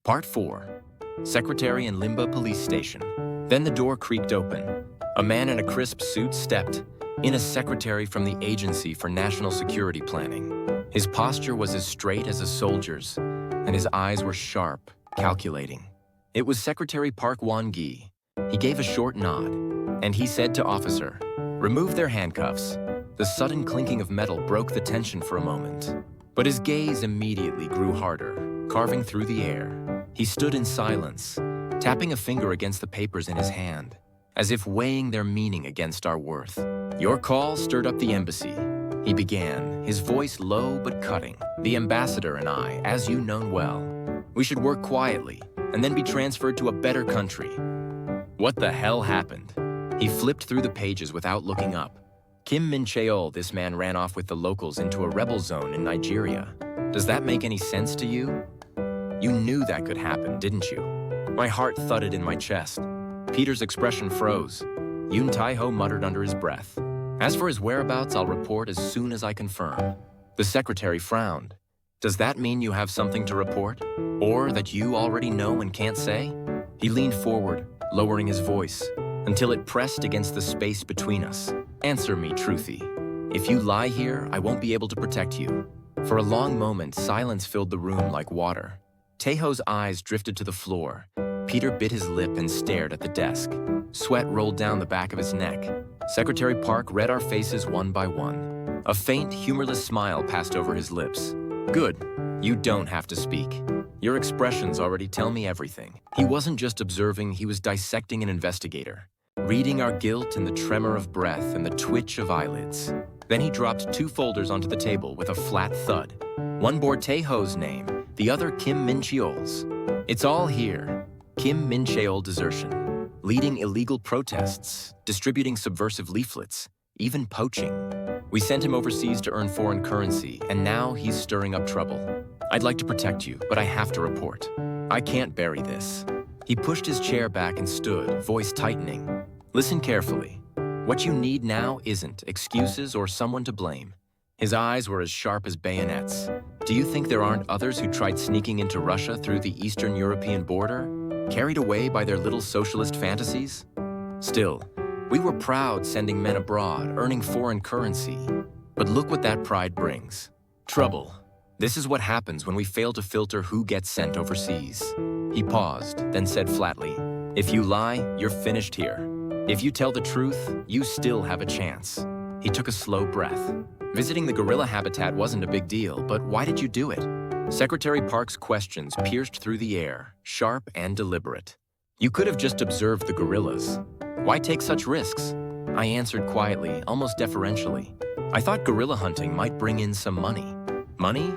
Part 4. Secretary in Limba Police Station. Then the door creaked open. A man in a crisp suit stepped in, a secretary from the Agency for National Security Planning. His posture was as straight as a soldier's, and his eyes were sharp, calculating. It was Secretary Park Wan-gi. He gave a short nod, and he said to Officer, "Remove their handcuffs." The sudden clinking of metal broke the tension for a moment, but his gaze immediately grew harder, carving through the air. He stood in silence, tapping a finger against the papers in his hand, as if weighing their meaning against our worth. "Your call stirred up the embassy," he began, his voice low but cutting. "The ambassador and I, as you know well, we should work quietly and then be transferred to a better country." What the hell happened? He flipped through the pages without looking up. Kim Min-cheol, this man ran off with the locals into a rebel zone in Nigeria. Does that make any sense to you? You knew that could happen, didn't you? My heart thudded in my chest. Peter's expression froze. Yoon Tai-ho muttered under his breath. "As for his whereabouts, I'll report as soon as I confirm." The secretary frowned. "Does that mean you have something to report? Or that you already know and can't say?" He leaned forward, lowering his voice, until it pressed against the space between us. "Answer me, Truthy. If you lie here, I won't be able to protect you." For a long moment, silence filled the room like water. Taeho's eyes drifted to the floor. Peter bit his lip and stared at the desk. Sweat rolled down the back of his neck. Secretary Park read our faces one by one. A faint, humorless smile passed over his lips. "Good. You don't have to speak. Your expressions already tell me everything." He wasn't just observing, he was dissecting an investigator, reading our guilt in the tremor of breath and the twitch of eyelids. Then he dropped 2 folders onto the table with a flat thud. One bore Taeho's name, the other Kim Min-cheol's. "It's all here. Kim Min-cheol desertion, leading illegal protests, distributing subversive leaflets, even poaching. We sent him overseas to earn foreign currency, and now he's stirring up trouble. I'd like to protect you, but I have to report. I can't bury this." He pushed his chair back and stood, voice tightening. "Listen carefully. What you need now isn't excuses or someone to blame." His eyes were as sharp as bayonets. "Do you think there aren't others who tried sneaking into Russia through the Eastern European border, carried away by their little socialist fantasies? Still, we were proud sending men abroad, earning foreign currency. But look what that pride brings. Trouble. This is what happens when we fail to filter who gets sent overseas." He paused, then said flatly, "If you lie, you're finished here. If you tell the truth, you still have a chance." He took a slow breath. "Visiting the gorilla habitat wasn't a big deal, but why did you do it?" Secretary Park's questions pierced through the air, sharp and deliberate. "You could have just observed the gorillas. Why take such risks?" I answered quietly, almost deferentially. "I thought gorilla hunting might bring in some money." "Money?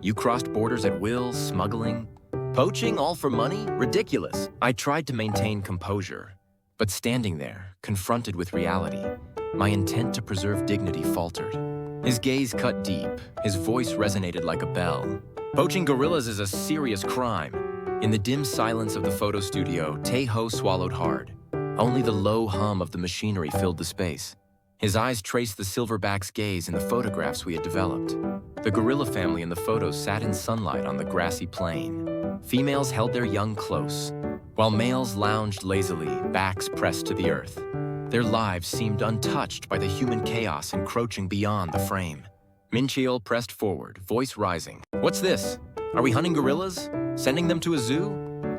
You crossed borders at will, smuggling? Poaching, all for money? Ridiculous." I tried to maintain composure, but standing there, confronted with reality, my intent to preserve dignity faltered. His gaze cut deep, his voice resonated like a bell. "Poaching gorillas is a serious crime." In the dim silence of the photo studio, Taeho swallowed hard. Only the low hum of the machinery filled the space. His eyes traced the silverback's gaze in the photographs we had developed. The gorilla family in the photos sat in sunlight on the grassy plain. Females held their young close, while males lounged lazily, backs pressed to the earth. Their lives seemed untouched by the human chaos encroaching beyond the frame. Min-cheol pressed forward, voice rising. "What's this? Are we hunting gorillas? Sending them to a zoo?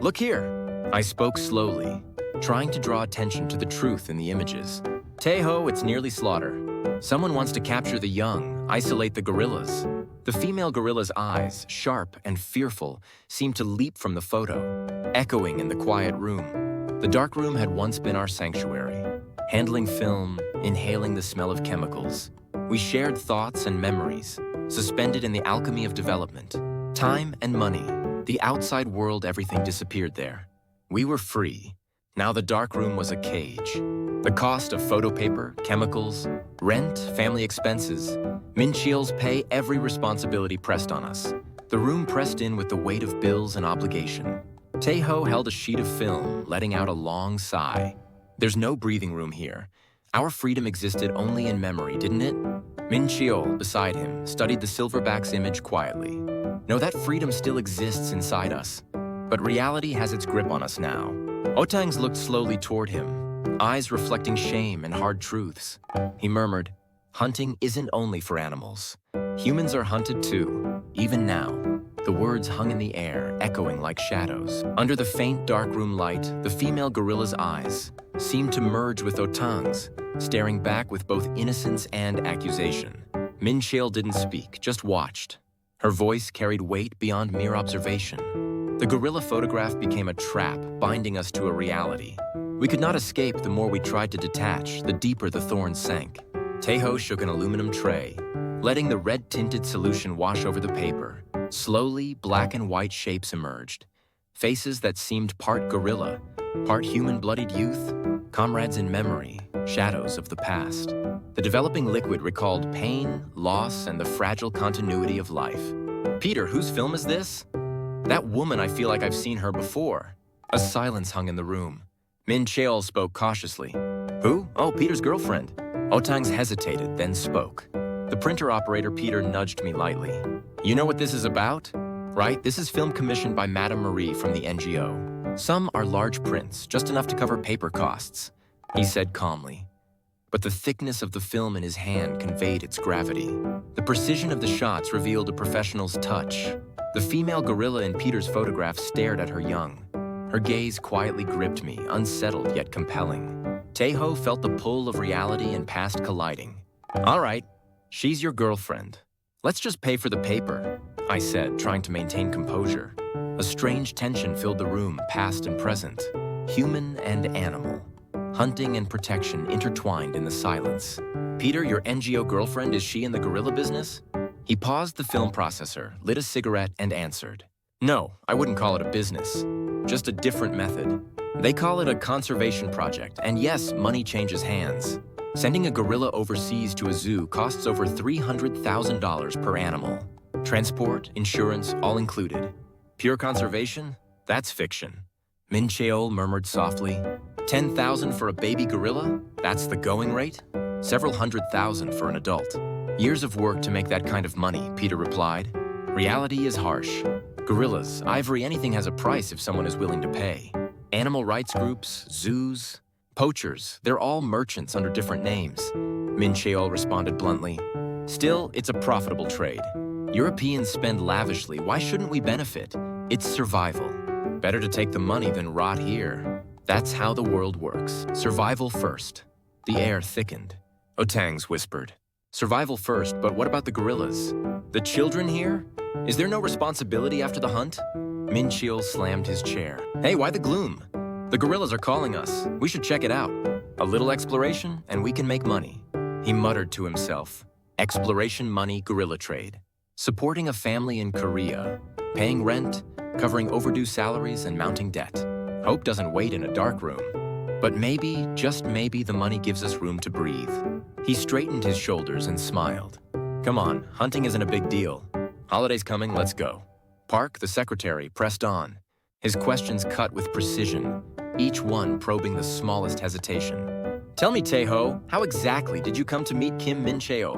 Look here." I spoke slowly, trying to draw attention to the truth in the images. "Taeho, it's nearly slaughter. Someone wants to capture the young, isolate the gorillas." The female gorilla's eyes, sharp and fearful, seemed to leap from the photo, echoing in the quiet room. The dark room had once been our sanctuary. Handling film, inhaling the smell of chemicals. We shared thoughts and memories, suspended in the alchemy of development. Time and money, the outside world, everything disappeared there. We were free. Now the dark room was a cage. The cost of photo paper, chemicals, rent, family expenses, Min-cheol's pay, every responsibility pressed on us. The room pressed in with the weight of bills and obligation. Taeho held a sheet of film, letting out a long sigh. "There's no breathing room here. Our freedom existed only in memory, didn't it?" Min-cheol, beside him, studied the silverback's image quietly. "No, that freedom still exists inside us. But reality has its grip on us now. Otangs looked slowly toward him, eyes reflecting shame and hard truths. He murmured, "Hunting isn't only for animals. Humans are hunted too, even now." The words hung in the air, echoing like shadows. Under the faint darkroom light, the female gorilla's eyes seemed to merge with Otang's, staring back with both innocence and accusation. Min Cheol didn't speak, just watched. Her voice carried weight beyond mere observation. The gorilla photograph became a trap, binding us to a reality. We could not escape. The more we tried to detach, the deeper the thorns sank. Taeho shook an aluminum tray, letting the red-tinted solution wash over the paper. Slowly, black and white shapes emerged. Faces that seemed part gorilla, part human-blooded youth, comrades in memory, shadows of the past. The developing liquid recalled pain, loss, and the fragile continuity of life. "Peter, whose film is this?" "That woman, I feel like I've seen her before." A silence hung in the room. Min Cheol spoke cautiously. "Who? Oh, Peter's girlfriend." Otangs hesitated, then spoke. The printer operator Peter nudged me lightly. "You know what this is about? Right? This is film commissioned by Madame Marie from the NGO. Some are large prints, just enough to cover paper costs," he said calmly. But the thickness of the film in his hand conveyed its gravity. The precision of the shots revealed a professional's touch. The female gorilla in Peter's photograph stared at her young. Her gaze quietly gripped me, unsettled yet compelling. Taeho felt the pull of reality and past colliding. "All right, she's your girlfriend. Let's just pay for the paper," I said, trying to maintain composure. A strange tension filled the room, past and present, human and animal. Hunting and protection intertwined in the silence. "Peter, your NGO girlfriend, is she in the gorilla business?" He paused the film processor, lit a cigarette, and answered. "No, I wouldn't call it a business. Just a different method. They call it a conservation project, and yes, money changes hands. Sending a gorilla overseas to a zoo costs over $300,000 per animal. Transport, insurance, all included. Pure conservation? That's fiction." Min Cheol murmured softly. $10,000 for a baby gorilla? That's the going rate? Several $100,000 for an adult. Years of work to make that kind of money, Peter replied. Reality is harsh. Gorillas, ivory, anything has a price if someone is willing to pay. Animal rights groups, zoos, poachers, they're all merchants under different names. Min Cheol responded bluntly. Still, it's a profitable trade. Europeans spend lavishly. Why shouldn't we benefit? It's survival. Better to take the money than rot here. That's how the world works. Survival first. The air thickened. Otangs whispered. Survival first, but what about the gorillas? The children here? Is there no responsibility after the hunt? Min Cheol slammed his chair. Hey, why the gloom? The gorillas are calling us. We should check it out. A little exploration, and we can make money. He muttered to himself. Exploration money gorilla trade. Supporting a family in Korea. Paying rent, covering overdue salaries, and mounting debt. Hope doesn't wait in a dark room. But maybe, just maybe, the money gives us room to breathe. He straightened his shoulders and smiled. Come on, hunting isn't a big deal. Holiday's coming, let's go. Park, the secretary, pressed on. His questions cut with precision, each one probing the smallest hesitation. Tell me, Taeho, how exactly did you come to meet Kim Min Cheol?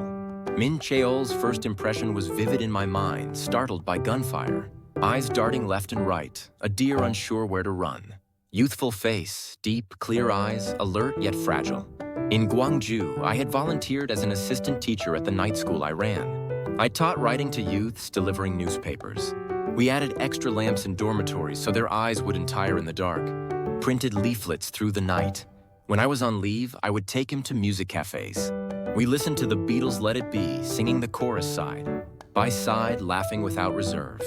Min Cheol's first impression was vivid in my mind, startled by gunfire. Eyes darting left and right, a deer unsure where to run. Youthful face, deep, clear eyes, alert yet fragile. In Gwangju, I had volunteered as an assistant teacher at the night school I ran. I taught writing to youths, delivering newspapers. We added extra lamps in dormitories so their eyes wouldn't tire in the dark. Printed leaflets through the night. When I was on leave, I would take him to music cafes. We listened to the Beatles' Let It Be, singing the chorus side. By side, laughing without reserve.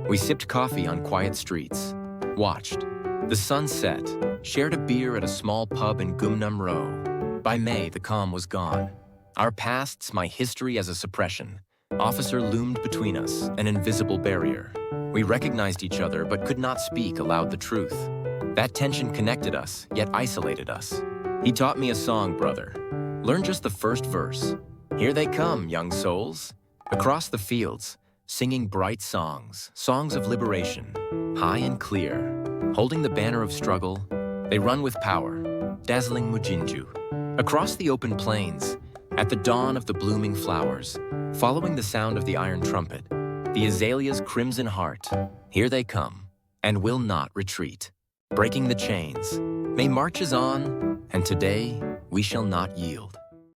We sipped coffee on quiet streets. Watched. The sun set, shared a beer at a small pub in Gumnam Row. By May, the calm was gone. Our pasts, my history as a suppression. Officer loomed between us, an invisible barrier. We recognized each other but could not speak aloud the truth. That tension connected us, yet isolated us. He taught me a song, brother. Learn just the first verse. Here they come, young souls. Across the fields, singing bright songs, songs of liberation, high and clear. Holding the banner of struggle, they run with power, dazzling Mujinju. Across the open plains, at the dawn of the blooming flowers, following the sound of the iron trumpet, the azalea's crimson heart, here they come. and will not retreat. Breaking the chains, may marches on, and today we shall not yield.